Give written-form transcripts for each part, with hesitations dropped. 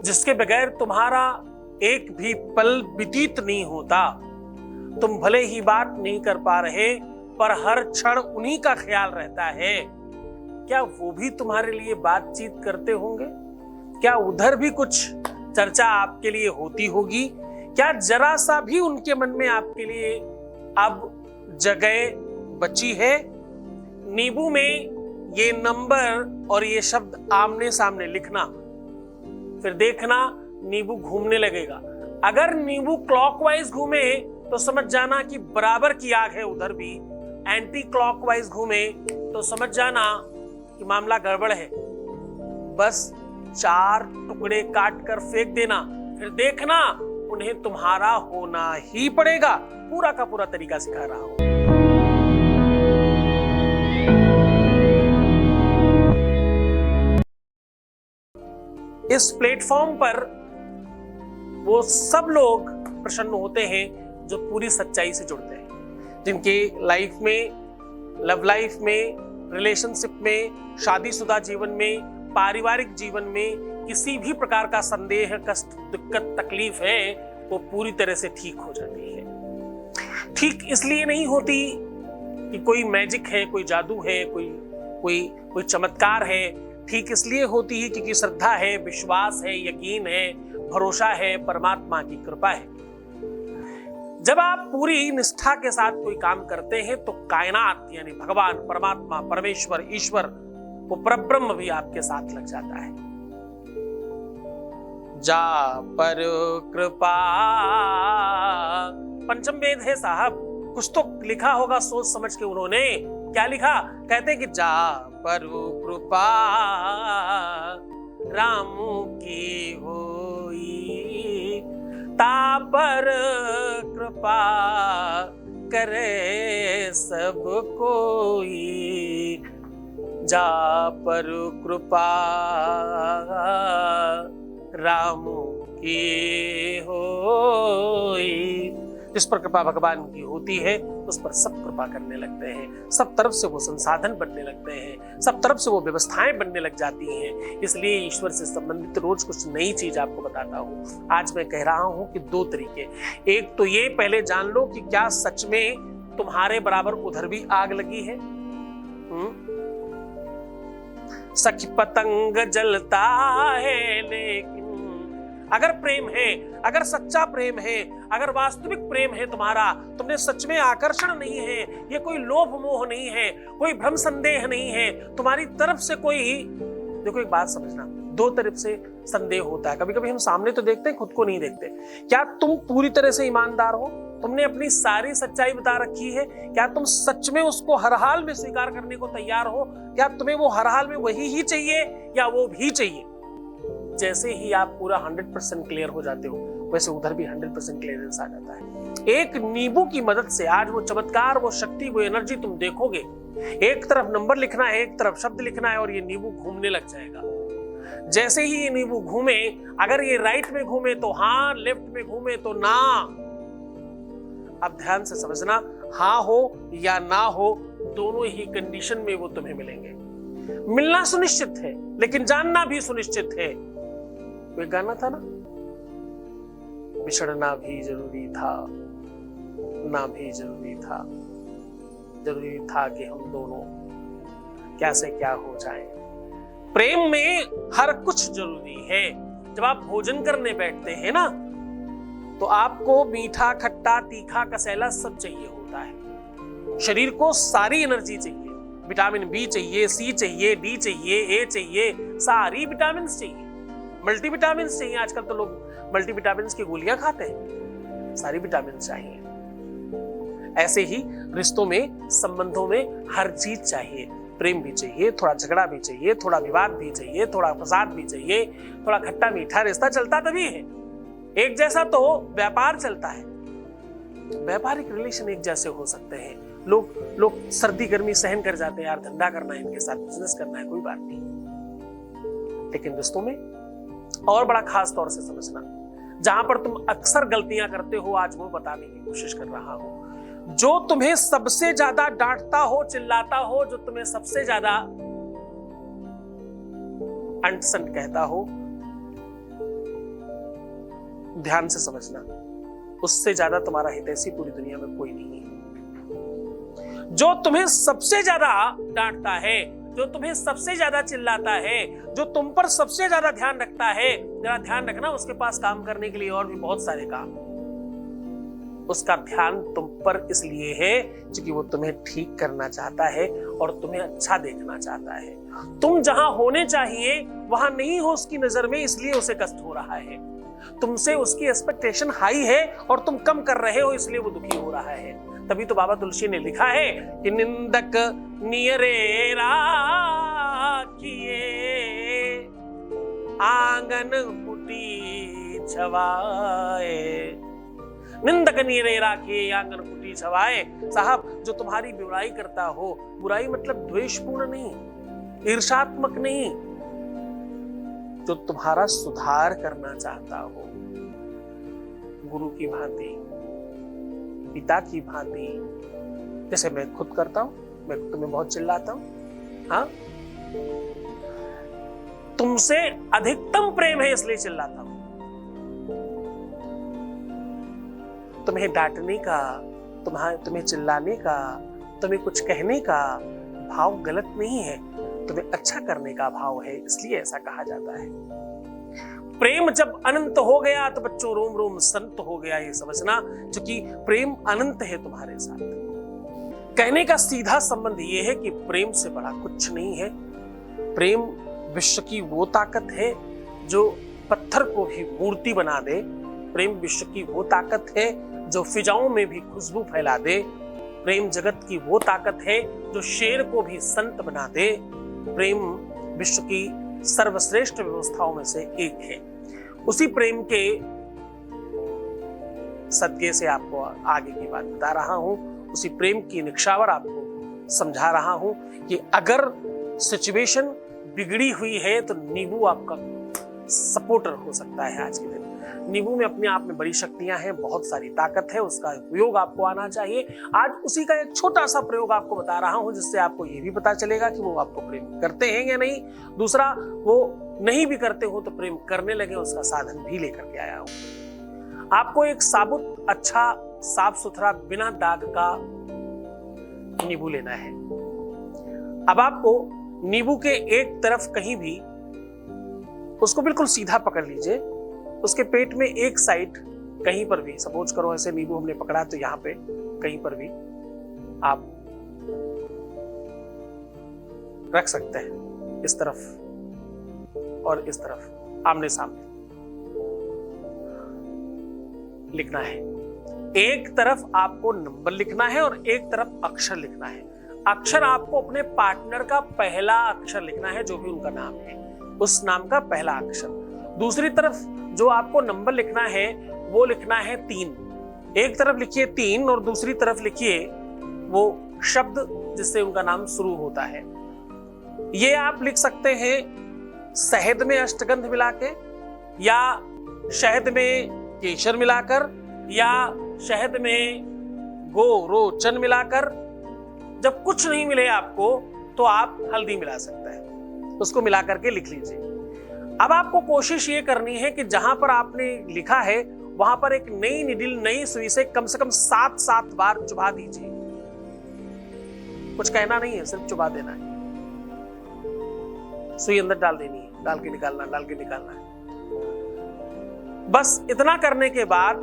जिसके बगैर तुम्हारा एक भी पल व्यतीत नहीं होता। तुम भले ही बात नहीं कर पा रहे, पर हर क्षण उन्हीं का ख्याल रहता है। क्या वो भी तुम्हारे लिए बातचीत करते होंगे? क्या उधर भी कुछ चर्चा आपके लिए होती होगी? क्या जरा सा भी उनके मन में आपके लिए अब जगह बची है? नींबू में ये नंबर और ये शब्द आमने सामने लिखना, फिर देखना नींबू घूमने लगेगा। अगर नींबू क्लॉकवाइज घूमे तो समझ जाना कि बराबर की आग है उधर भी। एंटी क्लॉकवाइज घूमे तो समझ जाना कि मामला गड़बड़ है। बस 4 टुकड़े काट कर फेंक देना, फिर देखना उन्हें तुम्हारा होना ही पड़ेगा। पूरा का पूरा तरीका सिखा रहा हूं। इस प्लेटफॉर्म पर वो सब लोग प्रसन्न होते हैं जो पूरी सच्चाई से जुड़ते हैं, जिनके लाइफ में, लव लाइफ में, रिलेशनशिप में, शादीशुदा जीवन में, पारिवारिक जीवन में किसी भी प्रकार का संदेह, कष्ट, दिक्कत, तकलीफ है वो पूरी तरह से ठीक हो जाती है। ठीक इसलिए नहीं होती कि कोई मैजिक है, कोई जादू है, कोई चमत्कार है। ठीक इसलिए होती है क्योंकि श्रद्धा है, विश्वास है, यकीन है, भरोसा है, परमात्मा की कृपा है। जब आप पूरी निष्ठा के साथ कोई काम करते हैं तो कायनात यानी भगवान, परमात्मा, परमेश्वर, ईश्वर, वो परब्रह्म भी आपके साथ लग जाता है। जा पर कृपा, पंचम वेद है साहब, कुछ तो लिखा होगा सोच समझ के उन्होंने। क्या लिखा? कहते कि जा पर कृपा राम की होई, ता पर कृपा करे सब कोई। जा पर कृपा राम की होई। जिस पर कृपा भगवान की होती है उस पर सब कृपा करने लगते हैं, सब तरफ से वो संसाधन बनने लगते हैं, सब तरफ से वो व्यवस्थाएं बनने लग जाती हैं। इसलिए ईश्वर से संबंधित रोज कुछ नई चीज आपको बताता हूँ। आज मैं कह रहा हूँ कि 2 तरीके। एक तो ये, पहले जान लो कि क्या सच में तुम्हारे बराबर उधर भी आग लगी है। सखी पतंग जलता है, लेकिन अगर प्रेम है, अगर सच्चा प्रेम है, अगर वास्तविक प्रेम है तुम्हारा, तुमने सच में आकर्षण नहीं है, ये कोई लोभ मोह नहीं है, कोई भ्रम संदेह नहीं है तुम्हारी तरफ से कोई। देखो एक बात समझना, 2 तरफ से संदेह होता है। कभी कभी हम सामने तो देखते हैं, खुद को नहीं देखते। क्या तुम पूरी तरह से ईमानदार हो? तुमने अपनी सारी सच्चाई बता रखी है? क्या तुम सच में उसको हर हाल में स्वीकार करने को तैयार हो? क्या तुम्हें वो हर हाल में वही ही चाहिए या वो भी चाहिए? जैसे ही आप पूरा 100% क्लियर हो जाते हो, वैसे उधर भी 100% क्लियरेंस आ जाता है। एक नींबू की मदद से आज वो चमत्कार, वो शक्ति, वो एनर्जी तुम देखोगे। एक तरफ नंबर लिखना है, एक तरफ शब्द लिखना है और ये नींबू घूमने लग जाएगा। जैसे ही ये नींबू घूमे, अगर ये राइट में घूमे तो हाँ, लेफ्ट में घूमे तो ना। अब ध्यान से समझना, हाँ हो या ना हो, दोनों ही कंडीशन में वो तुम्हें मिलेंगे। मिलना सुनिश्चित है, लेकिन जानना भी सुनिश्चित है। कोई गाना था ना, बिछड़ना भी जरूरी था, ना भी जरूरी था, जरूरी था कि हम दोनों कैसे क्या हो जाएं। प्रेम में हर कुछ जरूरी है। जब आप भोजन करने बैठते हैं ना, तो आपको मीठा, खट्टा, तीखा, कसैला सब चाहिए होता है। शरीर को सारी एनर्जी चाहिए, विटामिन बी चाहिए, सी चाहिए, डी चाहिए, ए चाहिए, सारी विटामिन चाहिए, मल्टीविटामिन चाहिए। आजकल तो लोग मल्टीविटामिन की गोलियां खाते हैं, सारी विटामिन चाहिए। ऐसे ही रिश्तों में, संबंधों में हर चीज चाहिए। प्रेम भी चाहिए, थोड़ा झगड़ा भी चाहिए, थोड़ा विवाद भी चाहिए, थोड़ा फसाद भी चाहिए, थोड़ा खट्टा मीठा। रिश्ता चलता तभी है, एक जैसा तो व्यापार चलता है। व्यापारिक रिलेशन एक जैसे हो सकते हैं। लोग सर्दी गर्मी सहन कर जाते हैं, यार धंधा करना है, इनके साथ बिजनेस करना है, कोई बात नहीं। लेकिन रिश्तों में और बड़ा खास तौर से समझना, जहां पर तुम अक्सर गलतियां करते हो, आज वो बताने की कोशिश कर रहा हूं। जो तुम्हें सबसे ज्यादा डांटता हो, चिल्लाता हो, जो तुम्हें सबसे ज्यादा अंट संट कहता हो, ध्यान से समझना, उससे ज्यादा तुम्हारा हितैषी पूरी दुनिया में कोई नहीं है। जो तुम्हें सबसे ज्यादा डांटता है, जो तुम्हें सबसे ज्यादा चिल्लाता है, जो तुम पर सबसे ज्यादा ध्यान रखता है, जरा ध्यान रखना, उसके पास काम करने के लिए और भी बहुत सारे काम। उसका ध्यान तुम पर इसलिए है क्योंकि वो तुम्हें ठीक करना चाहता है और तुम्हें अच्छा देखना चाहता है। तुम जहां होने चाहिए वहां नहीं हो उसकी नजर में, इसलिए उसे कष्ट हो रहा है। तुमसे उसकी एक्सपेक्टेशन हाई है और तुम कम कर रहे हो, इसलिए वो दुखी हो रहा है। तभी तो बाबा तुलसी ने लिखा है कि निंदक नियरे राखिए, आंगन कुटी छवाए। निंदक नियरे राखिए, आंगन कुटी छवाए। साहब, जो तुम्हारी बुराई करता हो, बुराई मतलब द्वेषपूर्ण नहीं, ईर्ष्यात्मक नहीं, जो तुम्हारा सुधार करना चाहता हो, गुरु की भांति, पिता की भांति, जैसे मैं खुद करता हूं, मैं तुम्हें बहुत चिल्लाता हूं, हाँ, तुमसे अधिकतम प्रेम है इसलिए चिल्लाता हूं। तुम्हें डांटने का, तुम्हें चिल्लाने का, तुम्हें कुछ कहने का भाव गलत नहीं है, तुम्हें अच्छा करने का भाव है, इसलिए ऐसा कहा जाता है। प्रेम जब अनंत हो गया तो बच्चों रोम रोम संत हो गया, ये समझना, क्योंकि प्रेम अनंत है तुम्हारे साथ। कहने का सीधा संबंध ये है कि प्रेम से बड़ा कुछ नहीं है। प्रेम विश्व की वो ताकत है जो पत्थर को भी मूर्ति बना दे। प्रेम विश्व की वो ताकत है जो फिजाओं में भी खुशबू फैला दे। प्रेम जगत की वो ताकत है जो शेर को भी संत बना दे। प्रेम विश्व की सर्वश्रेष्ठ व्यवस्थाओं में से एक है। उसी प्रेम के सदके से आपको आगे की बात बता रहा हूं, उसी प्रेम की निक्षावर आपको समझा रहा हूं कि अगर सिचुएशन बिगड़ी हुई है तो नींबू आपका सपोर्टर हो सकता है। आज के दिन नींबू में अपने आप में बड़ी शक्तियां हैं, बहुत सारी ताकत है, उसका उपयोग आपको आना चाहिए। आज उसी का एक छोटा सा प्रयोग आपको बता रहा हूं, जिससे आपको यह भी पता चलेगा कि वो आपको प्रेम करते हैं या नहीं। दूसरा, वो नहीं भी करते हो तो प्रेम करने लगे, उसका साधन भी लेकर के आया हूं। आपको एक साबुत, अच्छा, साफ सुथरा, बिना दाग का नींबू लेना है। अब आपको नींबू के एक तरफ कहीं भी उसको बिल्कुल सीधा पकड़ लीजिए, उसके पेट में एक साइड कहीं पर भी, सपोज करो ऐसे नींबू हमने पकड़ा तो यहाँ पे कहीं पर भी आप रख सकते हैं, इस तरफ और इस तरफ आमने सामने लिखना है। एक तरफ आपको नंबर लिखना है और एक तरफ अक्षर लिखना है। अक्षर आपको अपने पार्टनर का पहला अक्षर लिखना है, जो भी उनका नाम है, उस नाम का पहला अक्षर। दूसरी तरफ जो आपको नंबर लिखना है वो लिखना है 3। एक तरफ लिखिए 3 और दूसरी तरफ लिखिए वो शब्द जिससे उनका नाम शुरू होता है। ये आप लिख सकते हैं शहद में अष्टगंध मिला के, या शहद में केसर मिलाकर, या शहद में गोरोचन मिलाकर। जब कुछ नहीं मिले आपको तो आप हल्दी मिला सकते हैं, उसको मिलाकर के लिख लीजिए। अब आपको कोशिश ये करनी है कि जहां पर आपने लिखा है वहां पर एक नई निडिल, नई सुई से कम 7 बार चुभा दीजिए। कुछ कहना नहीं है, सिर्फ चुभा देना है। सुई अंदर डाल देनी है, डाल के निकालना, डाल के निकालना है। बस इतना करने के बाद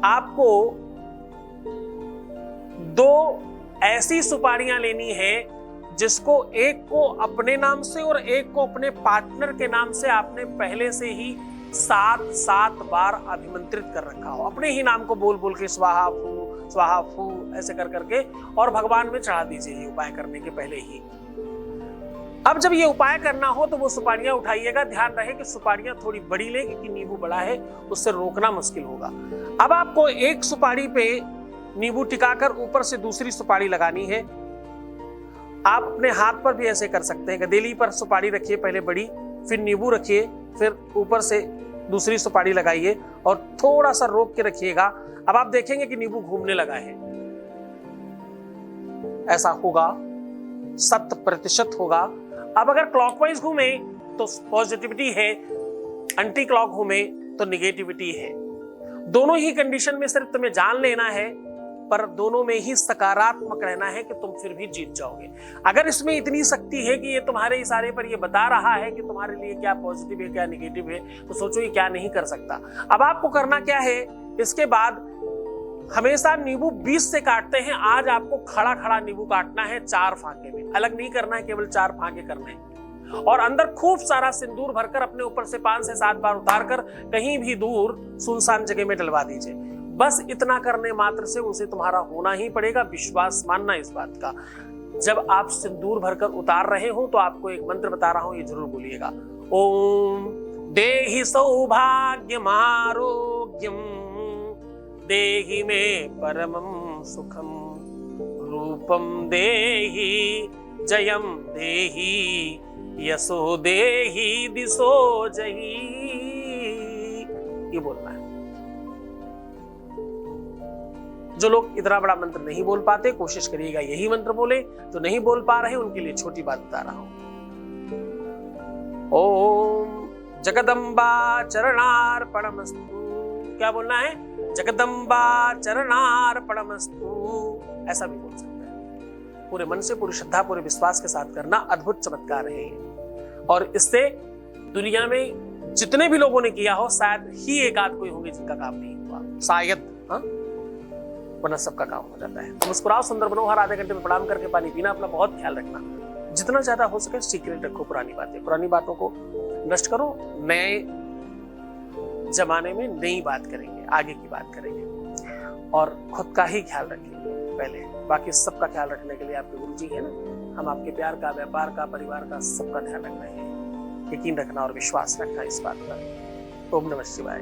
आपको 2 ऐसी सुपारियां लेनी है जिसको एक को अपने नाम से और एक को अपने पार्टनर के नाम से आपने पहले से ही 7 बार अभिमंत्रित कर रखा हो। अपने ही नाम को बोल बोल के स्वाहा फू ऐसे कर करके और भगवान में चढ़ा दीजिए, ये उपाय करने के पहले ही। अब जब ये उपाय करना हो तो वो सुपारियां उठाइएगा। ध्यान रहे कि सुपारियां थोड़ी बड़ी ले, क्योंकि नींबू बड़ा है, उससे रोकना मुश्किल होगा। अब आपको एक सुपारी पे नींबू टिकाकर ऊपर से दूसरी सुपारी लगानी है। आप अपने हाथ पर भी ऐसे कर सकते हैं। गदेली पर सुपारी रखिए पहले बड़ी, फिर नींबू रखिए, फिर ऊपर से दूसरी सुपारी लगाइए और थोड़ा सा रोक के रखिएगा। अब आप देखेंगे कि नींबू घूमने लगा है। ऐसा होगा, 100% होगा। अब अगर क्लॉकवाइज घूमे तो पॉजिटिविटी है, एंटी क्लॉक घूमे तो निगेटिविटी है। दोनों ही कंडीशन में सिर्फ तुम्हें जान लेना है, पर दोनों में ही सकारात्मक रहना है कि तुम फिर भी जीत जाओगे। अगर इसमें इतनी शक्ति है कि ये तुम्हारे इशारे पर ये बता रहा है कि तुम्हारे लिए क्या पॉजिटिव है क्या नेगेटिव है, तो सोचो ये क्या नहीं कर सकता। अब आपको करना क्या है, इसके बाद हमेशा नींबू 20 से काटते हैं, आज आपको खड़ा खड़ा नींबू काटना है 4 फांके में, अलग नहीं करना है, केवल 4 फांके करने हैं। और अंदर खूब सारा सिंदूर भरकर अपने ऊपर से 5 से 7 बार उतारकर कहीं भी दूर सुनसान जगह में डलवा दीजिए। बस इतना करने मात्र से उसे तुम्हारा होना ही पड़ेगा। विश्वास मानना इस बात का। जब आप सिंदूर भरकर उतार रहे हो तो आपको एक मंत्र बता रहा हूं, ये जरूर बोलिएगा। ओम देहि सौभाग्यम आरोग्यम देहि मे परमं सुखम रूपम देहि जयम देहि यशो देहि दिशो जही। ये बोलना है। जो लोग इतना बड़ा मंत्र नहीं बोल पाते, कोशिश करिएगा यही मंत्र बोले। तो नहीं बोल पा रहे उनके लिए छोटी बात बता रहा हूं। ओम जगदम्बा चरणार्पणमस्तु। क्या बोलना है? जगदम्बा चरणार्पणमस्तु। ऐसा भी बोल सकते हैं। पूरे मन से, पूरी श्रद्धा, पूरे विश्वास के साथ करना अद्भुत चमत्कार है। और इससे दुनिया में जितने भी लोगों ने किया हो, शायद ही एक आध कोई होंगे जिनका काम नहीं हुआ, शायद, वरना सबका काम हो जाता है। मुस्कुराओ, सुंदर बनो, हर आधे घंटे में प्रणाम करके पानी पीना, अपना बहुत ख्याल रखना। जितना ज्यादा हो सके सीक्रेट रखो, पुरानी बातों को नष्ट करो। नए जमाने में नई बात करेंगे, आगे की बात करेंगे और खुद का ही ख्याल रखेंगे पहले। बाकी सबका ख्याल रखने के लिए आपके गुरु जी है ना। हम आपके प्यार का, व्यापार का, परिवार का, सबका ध्यान रखना है। यकीन रखना और विश्वास रखना इस बात पर। ओम नमः शिवाय।